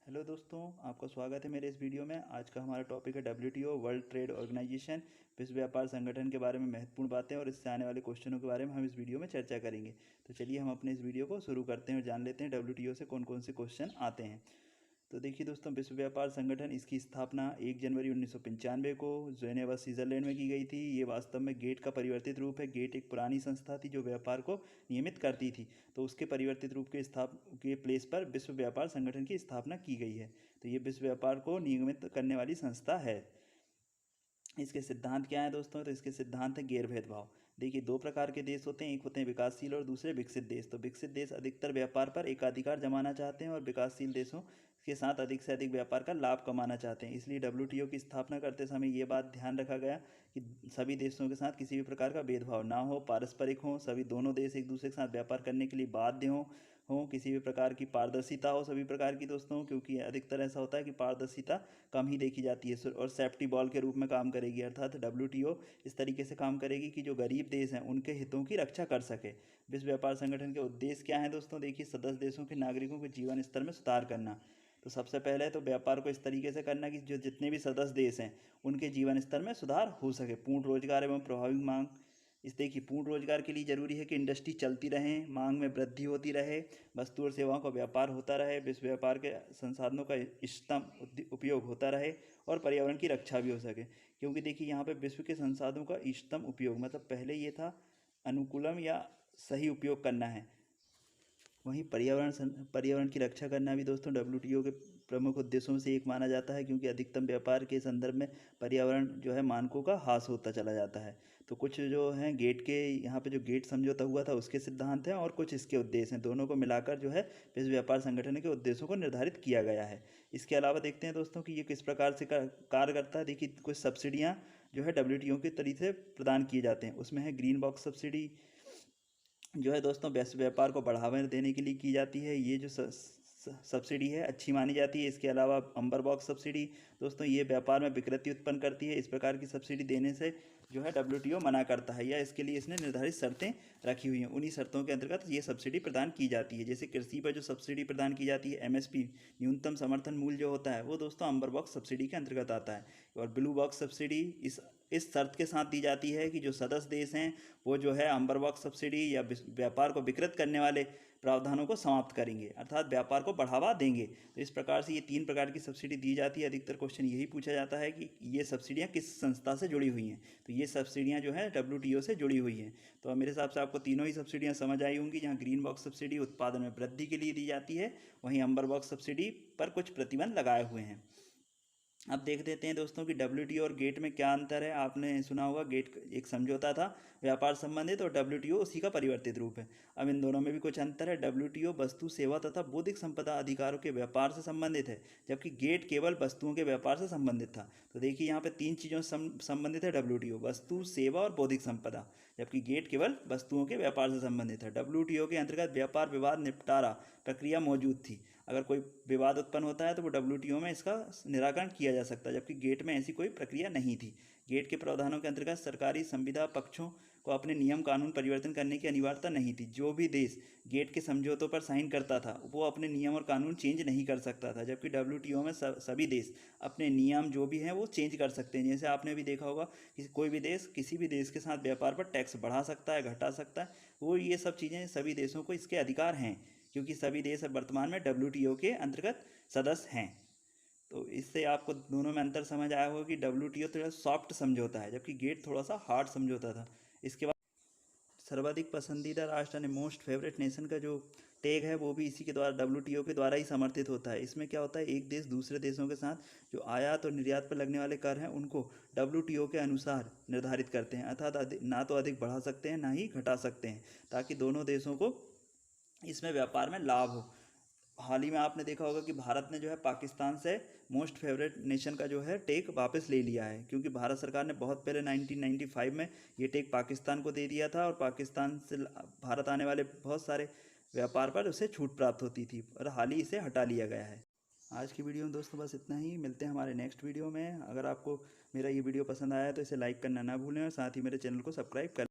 Hello दोस्तों, आपका स्वागत है मेरे इस वीडियो में। आज का हमारा टॉपिक है WTO वर्ल्ड ट्रेड ऑर्गेनाइजेशन, विश्व व्यापार संगठन के बारे में महत्वपूर्ण बातें और इससे आने वाले क्वेश्चनों के बारे में हम इस वीडियो में चर्चा करेंगे। तो चलिए हम अपने इस वीडियो को शुरू करते हैं और जान लेते हैं WTO से कौन कौन से क्वेश्चन आते हैं। तो देखिए दोस्तों, विश्व व्यापार संगठन इसकी स्थापना 1 जनवरी 1995 को जेनेवा स्विट्जरलैंड में की गई थी। ये वास्तव में गेट का परिवर्तित रूप है। गेट एक पुरानी संस्था थी जो व्यापार को नियमित करती थी, तो उसके परिवर्तित रूप के प्लेस पर विश्व व्यापार संगठन की स्थापना की गई है। तो ये विश्व व्यापार को नियमित करने वाली संस्था है। इसके सिद्धांत क्या हैं दोस्तों? तो इसके सिद्धांत हैं गैर भेदभाव। देखिए, दो प्रकार के देश होते हैं, एक होते हैं विकासशील और दूसरे विकसित देश। तो विकसित देश अधिकतर व्यापार पर एकाधिकार जमाना चाहते हैं और विकासशील देशों के साथ अधिक से अधिक व्यापार का लाभ कमाना चाहते हैं। इसलिए WTO की स्थापना करते समय ये बात ध्यान रखा गया कि सभी देशों के साथ किसी भी प्रकार का भेदभाव ना हो, पारस्परिक हो, सभी दोनों देश एक दूसरे के साथ व्यापार करने के लिए बाध्य हो, किसी भी प्रकार की पारदर्शिता हो सभी प्रकार की दोस्तों, क्योंकि अधिकतर ऐसा होता है कि पारदर्शिता कम ही देखी जाती है और सेफ्टी बॉल के रूप में काम करेगी। अर्थात WTO इस तरीके से काम करेगी कि जो गरीब देश हैं उनके हितों की रक्षा कर सके। विश्व व्यापार संगठन के उद्देश्य क्या है दोस्तों? देखिए, सदस्य देशों के नागरिकों के जीवन स्तर में सुधार करना। तो सबसे पहले तो व्यापार को इस तरीके से करना कि जो जितने भी सदस्य देश हैं उनके जीवन स्तर में सुधार हो सके। पूर्ण रोजगार एवं प्रभावी मांग। इस देखिए, पूर्ण रोजगार के लिए जरूरी है कि इंडस्ट्री चलती रहे, मांग में वृद्धि होती रहे, वस्तु और सेवाओं का व्यापार होता रहे, विश्व व्यापार के संसाधनों का इष्टतम उपयोग होता रहे और पर्यावरण की रक्षा भी हो सके। क्योंकि देखिए, यहाँ पे विश्व के संसाधनों का इष्टतम उपयोग मतलब पहले ये था अनुकूलम या सही उपयोग करना है, वहीं पर्यावरण की रक्षा करना भी दोस्तों WTO के प्रमुख उद्देश्यों में से एक माना जाता है, क्योंकि अधिकतम व्यापार के संदर्भ में पर्यावरण जो है मानकों का ह्रास होता चला जाता है। तो कुछ जो हैं गेट के यहाँ पे जो गेट समझौता हुआ था उसके सिद्धांत हैं और कुछ इसके उद्देश्य हैं, दोनों को मिलाकर जो है विश्व व्यापार संगठन के उद्देश्यों को निर्धारित किया गया है। इसके अलावा देखते हैं दोस्तों कि ये किस प्रकार से कार्य करता है। देखिए, कुछ सब्सिडियाँ जो है WTO के तरीके से प्रदान किए जाते हैं। उसमें है ग्रीन बॉक्स सब्सिडी, जो है दोस्तों वैश्व व्यापार को बढ़ावा देने के लिए की जाती है। ये जो सब्सिडी है अच्छी मानी जाती है। इसके अलावा अंबर बॉक्स सब्सिडी दोस्तों, ये व्यापार में विकृति उत्पन्न करती है। इस प्रकार की सब्सिडी देने से जो है WTO मना करता है या इसके लिए इसने निर्धारित शर्तें रखी हुई हैं। उन्हीं शर्तों के अंतर्गत ये सब्सिडी प्रदान की जाती है। जैसे कृषि पर जो सब्सिडी प्रदान की जाती है MSP, न्यूनतम समर्थन मूल्य जो होता है, वो दोस्तों अंबर बॉक्स सब्सिडी के अंतर्गत आता है। और ब्लू बॉक्स सब्सिडी इस शर्त के साथ दी जाती है कि जो सदस्य देश हैं वो जो है अंबर बॉक्स सब्सिडी या व्यापार को विकृत करने वाले प्रावधानों को समाप्त करेंगे, अर्थात व्यापार को बढ़ावा देंगे। तो इस प्रकार से ये 3 प्रकार की सब्सिडी दी जाती है। अधिकतर क्वेश्चन यही पूछा जाता है कि ये सब्सिडियाँ किस संस्था से जुड़ी हुई हैं। तो ये सब्सिडियाँ जो है WTO से जुड़ी हुई हैं। तो मेरे हिसाब से आपको तीनों ही सब्सिडियाँ समझ आई होंगी, जहाँ ग्रीन बॉक्स सब्सिडी उत्पादन में वृद्धि के लिए दी जाती है, वहीं अंबर बॉक्स सब्सिडी पर कुछ प्रतिबंध लगाए हुए हैं। अब देख देते हैं दोस्तों कि WTO और गेट में क्या अंतर है। आपने सुना होगा गेट एक समझौता था व्यापार संबंधित और WTO उसी का परिवर्तित रूप है। अब इन दोनों में भी कुछ अंतर है। WTO वस्तु सेवा तथा बौद्धिक संपदा अधिकारों के व्यापार से संबंधित है, जबकि गेट केवल वस्तुओं के व्यापार से संबंधित था। तो देखिए, यहाँ पे 3 चीज़ों से संबंधित है WTO, वस्तु, सेवा और बौद्धिक संपदा, जबकि गेट केवल वस्तुओं के व्यापार से संबंधित है। WTO के अंतर्गत व्यापार विवाद निपटारा प्रक्रिया मौजूद थी। अगर कोई विवाद उत्पन्न होता है तो वो WTO में इसका निराकरण किया जा सकता है, जबकि गेट में ऐसी कोई प्रक्रिया नहीं थी। गेट के प्रावधानों के अंतर्गत सरकारी संविदा पक्षों को अपने नियम कानून परिवर्तन करने की अनिवार्यता नहीं थी। जो भी देश गेट के समझौतों पर साइन करता था वो अपने नियम और कानून चेंज नहीं कर सकता था, जबकि WTO में सभी देश अपने नियम जो भी हैं वो चेंज कर सकते हैं। जैसे आपने भी देखा होगा कि कोई भी देश किसी भी देश के साथ व्यापार पर टैक्स बढ़ा सकता है, घटा सकता है, वो ये सब चीज़ें सभी देशों को इसके अधिकार हैं, क्योंकि सभी देश वर्तमान में WTO के अंतर्गत सदस्य हैं। तो इससे आपको दोनों में अंतर समझ आया होगा कि WTO थोड़ा सॉफ्ट समझौता है, जबकि गेट थोड़ा सा हार्ड समझौता था। इसके बाद सर्वाधिक पसंदीदा राष्ट्र यानी मोस्ट फेवरेट नेशन का जो टैग है वो भी इसी के द्वारा WTO के द्वारा ही समर्थित होता है। इसमें क्या होता है, एक देश दूसरे देशों के साथ जो आयात और निर्यात पर लगने वाले कर हैं उनको WTO के अनुसार निर्धारित करते हैं, अर्थात ना तो अधिक बढ़ा सकते हैं ना ही घटा सकते हैं, ताकि दोनों देशों को इसमें व्यापार में लाभ हो। हाल ही में आपने देखा होगा कि भारत ने जो है पाकिस्तान से मोस्ट फेवरेट नेशन का जो है टेक वापस ले लिया है, क्योंकि भारत सरकार ने बहुत पहले 1995 में ये टेक पाकिस्तान को दे दिया था और पाकिस्तान से भारत आने वाले बहुत सारे व्यापार पर उसे छूट प्राप्त होती थी, और हाल ही इसे हटा लिया गया है। आज की वीडियो में दोस्तों बस इतना ही। मिलते हैं हमारे नेक्स्ट वीडियो में। अगर आपको मेरा ये वीडियो पसंद आया तो इसे लाइक करना ना भूलें और साथ ही मेरे चैनल को सब्सक्राइब कर